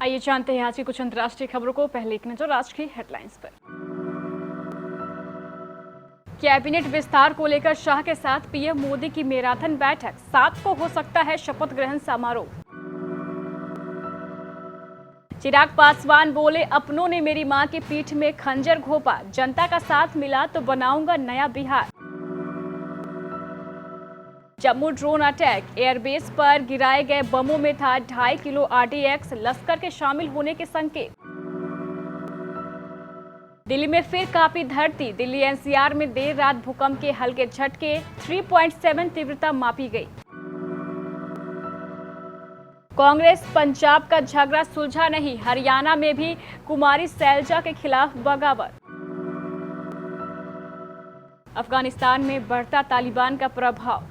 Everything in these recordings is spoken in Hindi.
आइए जानते हैं आज की कुछ अंतर्राष्ट्रीय खबरों को। पहले एक नजर आज की हेडलाइंस पर। कैबिनेट विस्तार को लेकर शाह के साथ पीएम मोदी की मैराथन बैठक, 7 को हो सकता है शपथ ग्रहण समारोह। चिराग पासवान बोले, अपनों ने मेरी मां की पीठ में खंजर घोंपा, जनता का साथ मिला तो बनाऊंगा नया Bihar. Jammu drone attack, airbase पर गिराए गए बमों में था 2.5 किलो आरडीएक्स, लश्कर के शामिल होने के संकेत। दिल्ली में फिर कांपी धरती, दिल्ली एनसीआर में देर रात भूकंप के हल्के झटके, 3.7 तीव्रता मापी गई। कांग्रेस पंजाब का झगड़ा सुलझा नहीं, हरियाणा में भी कुमारी सैलजा के खिलाफ बगावत। अफगानिस्तान में बढ़ता तालिबान का प्रभाव,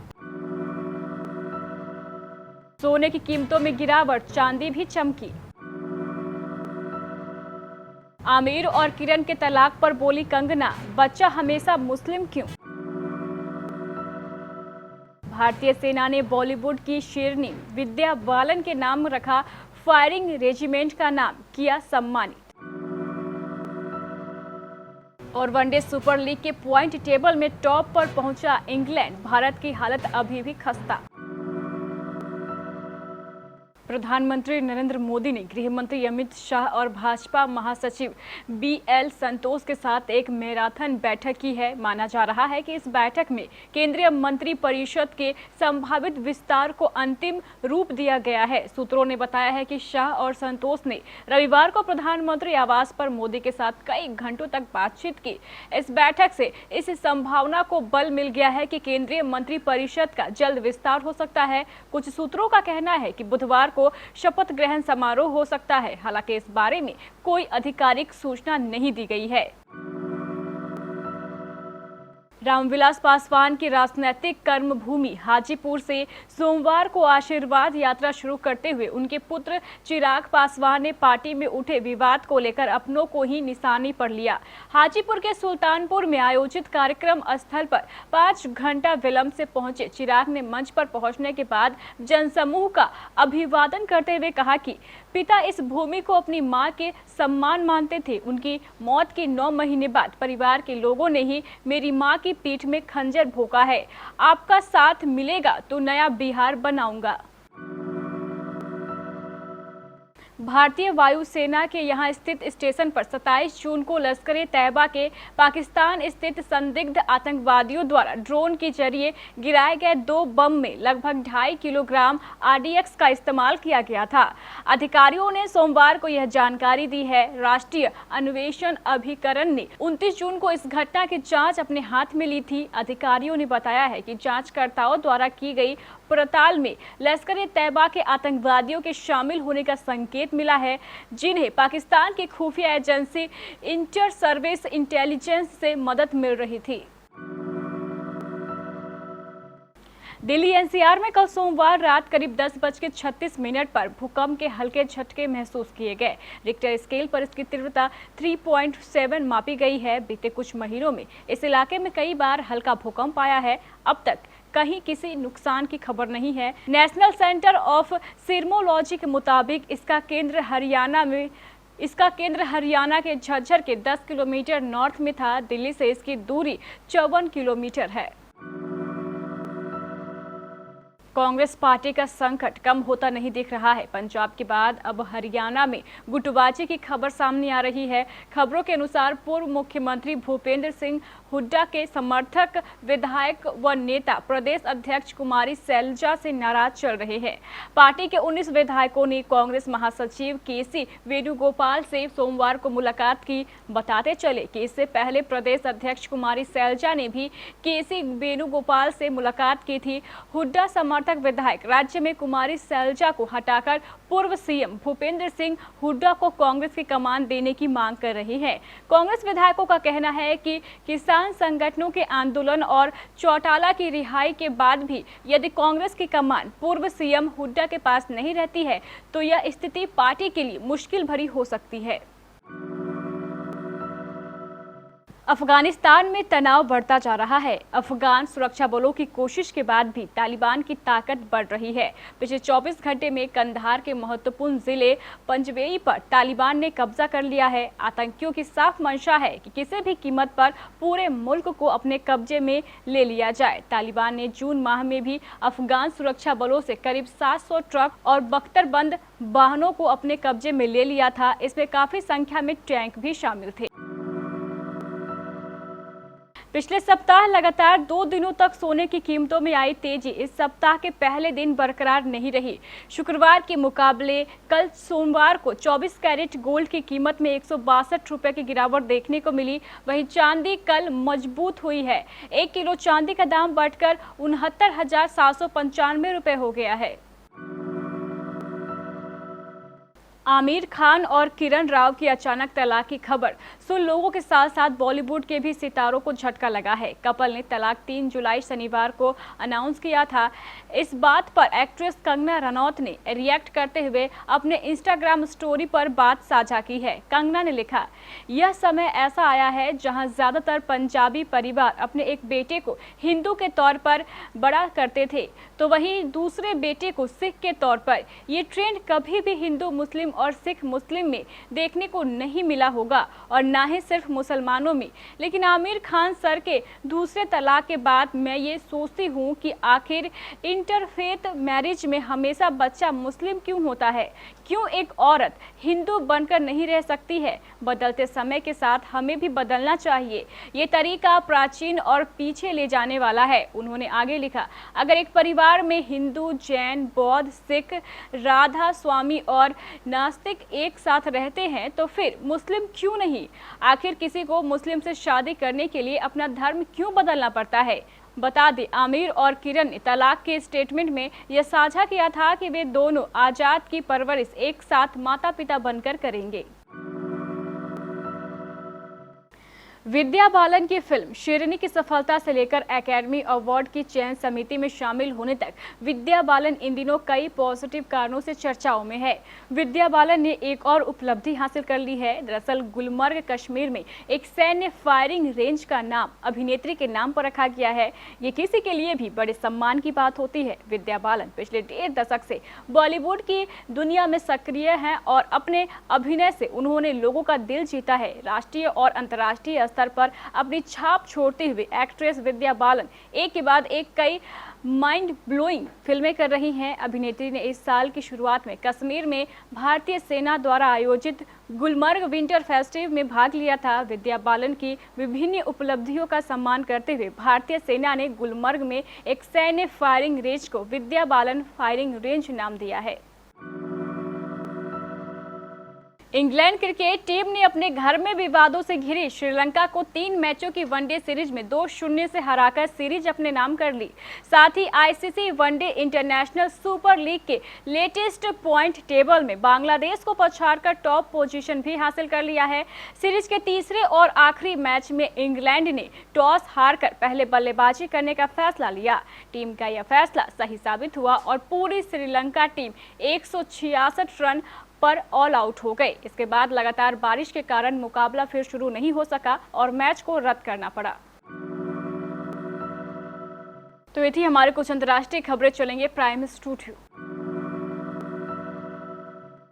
सोने की कीमतों में गिरावट, चांदी भी चमकी। आमिर और किरण के तलाक पर बोली कंगना, बच्चा हमेशा मुस्लिम क्यों। भारतीय सेना ने बॉलीवुड की शेरनी विद्या बालन के नाम रखा फायरिंग रेजिमेंट का नाम, किया सम्मानित। और वनडे सुपर लीग के पॉइंट टेबल में टॉप पर पहुंचा इंग्लैंड, भारत की हालत अभी भी खस्ता। प्रधानमंत्री नरेंद्र मोदी ने गृह मंत्री अमित शाह और भाजपा महासचिव बीएल संतोष के साथ एक मैराथन बैठक की है। माना जा रहा है कि इस बैठक में केंद्रीय मंत्री परिषद के संभावित विस्तार को अंतिम रूप दिया गया है। सूत्रों ने बताया है कि शाह और संतोष ने रविवार को प्रधानमंत्री आवास पर मोदी के साथ कई घंटों तक बातचीत की। इस बैठक से इस संभावना को बल मिल गया है कि केंद्रीय मंत्री परिषद का जल्द विस्तार हो सकता है। कुछ सूत्रों का कहना है कि बुधवार को शपथ ग्रहण समारोह हो सकता है। हालांकि इस बारे में कोई आधिकारिक सूचना नहीं दी गई है। रामविलास पासवान की राजनीतिक कर्मभूमि हाजीपुर से सोमवार को आशीर्वाद यात्रा शुरू करते हुए उनके पुत्र चिराग पासवान ने पार्टी में उठे विवाद को लेकर अपनों को ही निशाने पर लिया। हाजीपुर के सुल्तानपुर में आयोजित कार्यक्रम स्थल पर 5 घंटा विलंब से पहुंचे चिराग ने मंच पर पहुंचने के बाद जनसमूह का अभिवादन करते हुए कहा कि पिता इस भूमि को अपनी मां के सम्मान मानते थे। उनकी मौत के 9 महीने बाद परिवार के लोगों ने ही मेरी मां की पीठ में खंजर भोंका है। आपका साथ मिलेगा तो नया बिहार बनाऊंगा। भारतीय वायुसेना के यहां स्थित स्टेशन पर 27 जून को लश्कर-ए-तैयबा के पाकिस्तान स्थित संदिग्ध आतंकवादियों द्वारा ड्रोन के जरिए गिराए गए 2 बम में लगभग 2.5 किलोग्राम आरडीएक्स का इस्तेमाल किया गया था। अधिकारियों ने सोमवार को यह जानकारी दी है। राष्ट्रीय अन्वेषण अभिकरण ने 29 जून को इस घटना की जांच अपने हाथ में ली थी। अधिकारियों ने बताया है कि जांचकर्ताओं द्वारा की गई पड़ताल में लश्कर-ए-तैयबा के आतंकवादियों के शामिल होने का संकेत मिला है, जिन्हें पाकिस्तान की खुफिया एजेंसी इंटर सर्विस इंटेलिजेंस से मदद मिल रही थी। दिल्ली एनसीआर में कल सोमवार रात करीब 10:36 पर भूकंप के हल्के झटके महसूस किए गए। रिक्टर स्केल पर इसकी तीव्रता 3.7 मापी गई है। बीते कुछ महीनों में इस इलाके में कई बार हल्का भूकंप आया है। अब तक कहीं किसी नुकसान की खबर नहीं है। नेशनल सेंटर ऑफ सीस्मोलॉजी के मुताबिक इसका केंद्र हरियाणा के झज्जर के 10 किलोमीटर नॉर्थ में था। दिल्ली से इसकी दूरी 54 किलोमीटर है। कांग्रेस पार्टी का संकट कम होता नहीं दिख रहा है। पंजाब के बाद अब हरियाणा में गुटबाजी की खबर सामने आ रही है। खबरों के अनुसार पूर्व मुख्यमंत्री भूपेंद्र सिंह हुड्डा के समर्थक विधायक व नेता प्रदेश अध्यक्ष कुमारी सैलजा से नाराज चल रहे हैं। पार्टी के 19 विधायकों ने कांग्रेस महासचिव केसी वेणुगोपाल से सोमवार को मुलाकात की। बताते चले कि इससे पहले प्रदेश अध्यक्ष कुमारी सैलजा ने भी केसी वेणुगोपाल से मुलाकात की थी। हुड्डा समर्थक विधायक राज्य में कुमारी सैलजा को हटाकर पूर्व सीएम भूपेंद्र सिंह हुड्डा को कांग्रेस की कमान देने की मांग कर रहे हैं। कांग्रेस विधायकों का कहना है कि किसान संगठनों के आंदोलन और चौटाला की रिहाई के बाद भी यदि कांग्रेस की कमान पूर्व सीएम हुड्डा के पास नहीं रहती है तो यह स्थिति पार्टी के लिए मुश्किल भरी हो सकती है। अफगानिस्तान में तनाव बढ़ता जा रहा है। अफगान सुरक्षा बलों की कोशिश के बाद भी तालिबान की ताकत बढ़ रही है। पिछले 24 घंटे में कंधार के महत्वपूर्ण जिले पंजवेई पर तालिबान ने कब्जा कर लिया है। आतंकियों की साफ मंशा है कि किसी भी कीमत पर पूरे मुल्क को अपने कब्जे में ले लिया जाए। तालिबान ने जून माह में भी अफगान सुरक्षा बलों से करीब 700 ट्रक और बख्तरबंद वाहनों को अपने कब्जे में ले लिया था। इसमें काफी संख्या में टैंक भी शामिल थे। पिछले सप्ताह लगातार 2 दिनों तक सोने की कीमतों में आई तेजी इस सप्ताह के पहले दिन बरकरार नहीं रही। शुक्रवार के मुकाबले कल सोमवार को 24 कैरेट गोल्ड की कीमत में 162 रुपए की गिरावट देखने को मिली। वहीं चांदी कल मजबूत हुई है। 1 किलो चांदी का दाम बढ़कर 69,795 रुपए हो गया है। आमिर खान और किरण राव की अचानक तलाक की खबर सुन लोगों के साथ साथ बॉलीवुड के भी सितारों को झटका लगा है। कपल ने तलाक 3 जुलाई शनिवार को अनाउंस किया था। इस बात पर एक्ट्रेस कंगना रनौत ने रिएक्ट करते हुए अपने इंस्टाग्राम स्टोरी पर बात साझा की है। कंगना ने लिखा, यह समय ऐसा आया है जहां ज्यादातर पंजाबी परिवार अपने एक बेटे को हिंदू के तौर पर बड़ा करते थे तो वहीं दूसरे बेटे को सिख के तौर पर। ये ट्रेंड कभी भी हिंदू मुस्लिम और सिख मुस्लिम में देखने को नहीं मिला होगा और ना ही सिर्फ मुसलमानों में। लेकिन आमिर खान सर के दूसरे तलाक के बाद मैं ये सोचती हूँ कि आखिर इंटरफेथ मैरिज में हमेशा बच्चा मुस्लिम क्यों होता है? क्यों एक औरत हिंदू बनकर नहीं रह सकती है? बदलते समय के साथ हमें भी बदलना चाहिए। ये तरीका प्राचीन और पीछे ले जाने वाला है। उन्होंने आगे लिखा, अगर एक परिवार में हिंदू, जैन, बौद्ध, सिख, राधा स्वामी और नास्तिक एक साथ रहते हैं तो फिर मुस्लिम क्यों नहीं? आखिर किसी को मुस्लिम से शादी करने के लिए अपना धर्म क्यों बदलना पड़ता है? बता दें, आमिर और किरण ने तलाक के स्टेटमेंट में यह साझा किया था कि वे दोनों आजाद की परवरिश एक साथ माता पिता बनकर करेंगे। विद्या बालन की फिल्म शेरनी की सफलता से लेकर एकेडमी अवार्ड की चयन समिति में शामिल होने तक विद्या बालन इन दिनों कई पॉजिटिव कारणों से चर्चाओं में है। विद्या बालन ने एक और उपलब्धि हासिल कर ली है। दरअसल गुलमर्ग कश्मीर में एक सैन्य फायरिंग रेंज का नाम अभिनेत्री के नाम पर रखा गया है। ये किसी के लिए भी बड़े सम्मान की बात होती है। विद्या बालन पिछले 1.5 दशक से बॉलीवुड की दुनिया में सक्रिय हैं और अपने अभिनय से उन्होंने लोगों का दिल जीता है। राष्ट्रीय और अंतर्राष्ट्रीय स्तर पर अपनी छाप छोड़ते हुए एक्ट्रेस विद्या बालन एक के बाद एक कई माइंड ब्लोइंग फिल्में कर रही हैं। अभिनेत्री ने इस साल की शुरुआत में कश्मीर में भारतीय सेना द्वारा आयोजित गुलमर्ग विंटर फेस्टिव में भाग लिया था। विद्या बालन की विभिन्न उपलब्धियों का सम्मान करते हुए भारतीय सेना ने गुलमर्ग में एक सैन्य फायरिंग रेंज को विद्या बालन फायरिंग रेंज नाम दिया है। इंग्लैंड क्रिकेट टीम ने अपने घर में विवादों से घिरी श्रीलंका को 3 मैचों की वनडे सीरीज में 2-0 से हराकर सीरीज अपने नाम कर ली। साथ ही ICC One Day International Super League के लेटेस्ट पॉइंट टेबल में बांग्लादेश को पछाड़कर टॉप पोजीशन भी हासिल कर लिया है। सीरीज के तीसरे और आखिरी मैच में इंग्लैंड ने टॉस हारकर पहले बल्लेबाजी करने का फैसला लिया। टीम का यह फैसला सही साबित हुआ और पूरी श्रीलंका टीम 166 रन पर ऑल आउट हो गए। इसके बाद लगातार बारिश के कारण मुकाबला फिर शुरू नहीं हो सका और मैच को रद्द करना पड़ा। तो ये थी हमारे कुछ अंतर्राष्ट्रीय खबरें। चलेंगे प्राइम स्टूडियो।